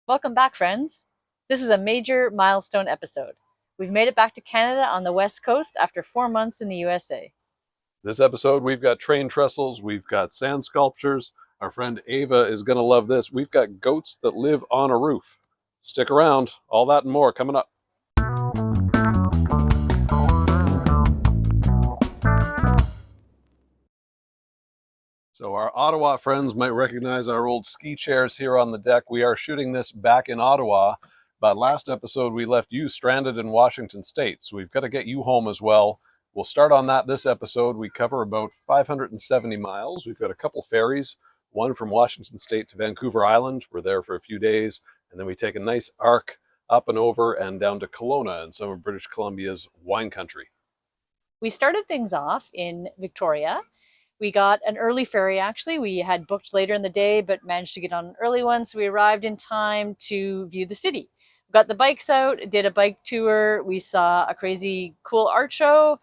Welcome back, friends. This is a major milestone episode. We've made it back to Canada on the West Coast after 4 months in the USA. This episode, we've got train trestles, we've got sand sculptures. Our friend Ava is going to love this. We've got goats that live on a roof. Stick around, all that and more coming up. So, our Ottawa friends might recognize our old ski chairs here on the deck. We are shooting this back in Ottawa, but last episode we left you stranded in Washington State, so we've got to get you home as well. We'll start on that this episode. We cover about 570 miles. We've got a couple ferries, one from Washington State to Vancouver Island. We're there for a few days, and then we take a nice arc up and over and down to Kelowna in some of British Columbia's wine country. We started things off in Victoria. We got an early ferry, actually. We had booked later in the day, but managed to get on an early one, so we arrived in time to view the city. We got the bikes out, did a bike tour. We saw a crazy cool art show.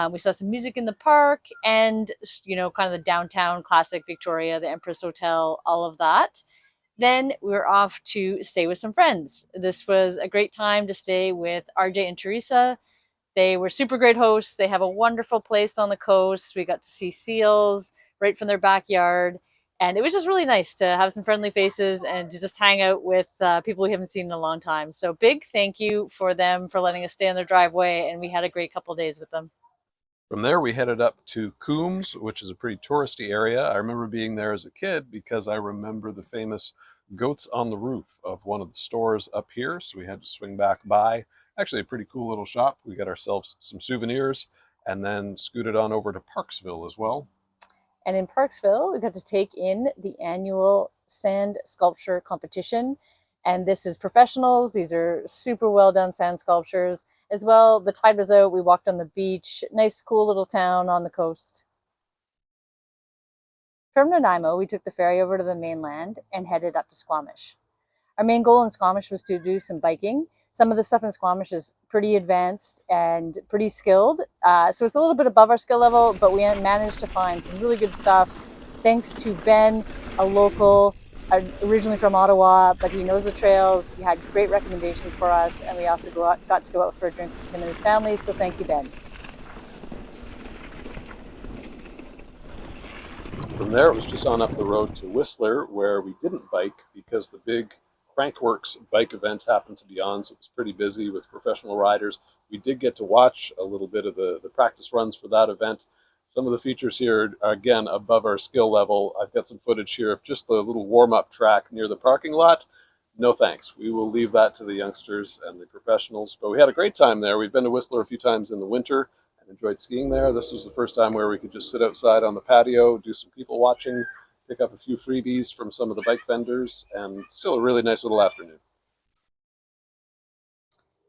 We saw some music in the park and, kind of the downtown classic Victoria, the Empress Hotel, all of that. Then we were off to stay with some friends. This was a great time to stay with RJ and Teresa. They were super great hosts. They have a wonderful place on the coast. We got to see seals right from their backyard. And it was just really nice to have some friendly faces and to just hang out with people we haven't seen in a long time. So big thank you for them for letting us stay on their driveway. And we had a great couple of days with them. From there, we headed up to Coombs, which is a pretty touristy area. I remember being there as a kid because I remember the famous goats on the roof of one of the stores up here. So we had to swing back by. Actually, a pretty cool little shop. We got ourselves some souvenirs and then scooted on over to Parksville as well. And in Parksville, we got to take in the annual sand sculpture competition. And this is professionals. These are super well done sand sculptures. As well, the tide was out. We walked on the beach. Nice, cool little town on the coast. From Nanaimo, we took the ferry over to the mainland and headed up to Squamish. Our main goal in Squamish was to do some biking. Some of the stuff in Squamish is pretty advanced and pretty skilled. So it's a little bit above our skill level, but we managed to find some really good stuff thanks to Ben, a local, originally from Ottawa, but he knows the trails. He had great recommendations for us, and we also got to go out for a drink with him and his family. So thank you, Ben. From there, it was just on up the road to Whistler, where we didn't bike because the big Crankworks bike event happened to be on, so it was pretty busy with professional riders. We did get to watch a little bit of the practice runs for that event. Some of the features here are, again, above our skill level. I've got some footage here of just the little warm-up track near the parking lot. No thanks. We will leave that to the youngsters and the professionals. But we had a great time there. We've been to Whistler a few times in the winter and enjoyed skiing there. This was the first time where we could just sit outside on the patio, do some people watching, pick up a few freebies from some of the bike vendors, and still a really nice little afternoon.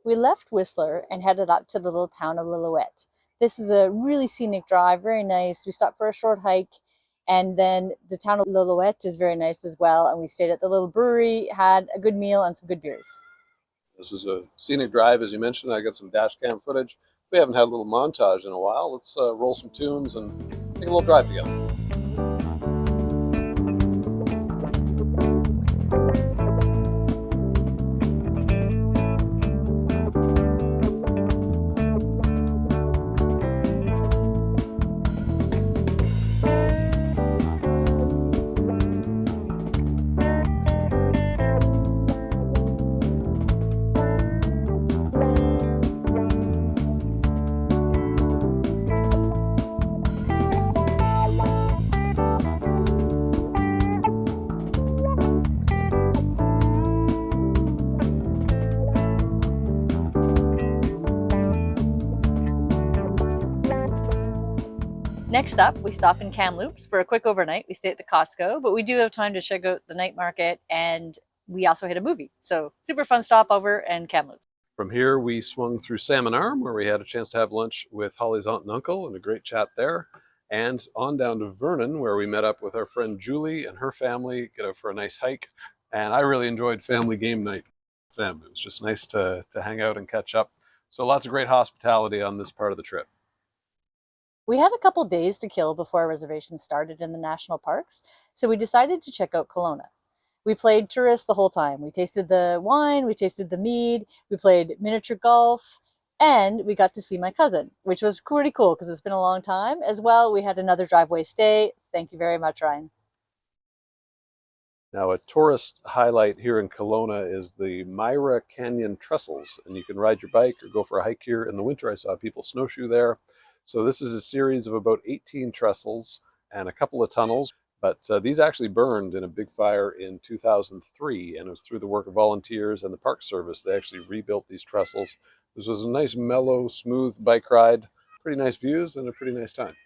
We left Whistler and headed up to the little town of Lillooet. This is a really scenic drive, very nice. We stopped for a short hike, and then the town of Lillooet is very nice as well. And we stayed at the little brewery, had a good meal and some good beers. This is a scenic drive, as you mentioned. I got some dash cam footage. We haven't had a little montage in a while. Let's roll some tunes and take a little drive together. Next up, we stop in Kamloops for a quick overnight. We stay at the Costco, but we do have time to check out the night market, and we also hit a movie. So super fun stopover in Kamloops. From here, we swung through Salmon Arm, where we had a chance to have lunch with Holly's aunt and uncle and a great chat there. And on down to Vernon, where we met up with our friend Julie and her family, get out for a nice hike. And I really enjoyed family game night with them. It was just nice to hang out and catch up. So lots of great hospitality on this part of the trip. We had a couple days to kill before our reservations started in the national parks, so we decided to check out Kelowna. We played tourist the whole time. We tasted the wine, we tasted the mead, we played miniature golf, and we got to see my cousin, which was pretty cool because it's been a long time. As well, we had another driveway stay. Thank you very much, Ryan. Now, a tourist highlight here in Kelowna is the Myra Canyon trestles, and you can ride your bike or go for a hike here. In the winter, I saw people snowshoe there. So this is a series of about 18 trestles and a couple of tunnels, but these actually burned in a big fire in 2003, and it was through the work of volunteers and the Park Service. They actually rebuilt these trestles. This was a nice, mellow, smooth bike ride, pretty nice views, and a pretty nice time.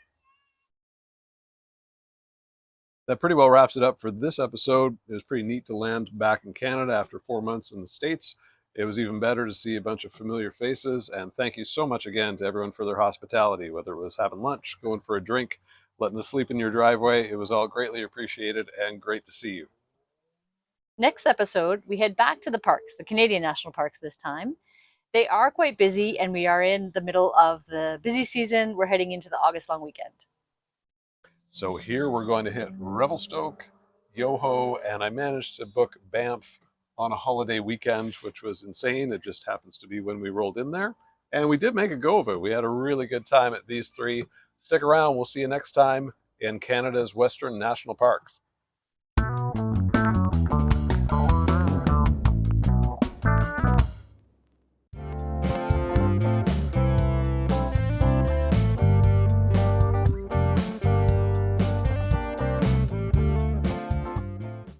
That pretty well wraps it up for this episode. It was pretty neat to land back in Canada after 4 months in the States. It was even better to see a bunch of familiar faces. And thank you so much again to everyone for their hospitality, whether it was having lunch, going for a drink, letting us sleep in your driveway. It was all greatly appreciated and great to see you. Next episode, we head back to the parks, the Canadian National Parks this time. They are quite busy, and we are in the middle of the busy season. We're heading into the August long weekend. So here we're going to hit Revelstoke, Yoho, and I managed to book Banff on a holiday weekend, which was insane. It just happens to be when we rolled in there. And we did make a go of it. We had a really good time at these three. Stick around. We'll see you next time in Canada's Western National Parks.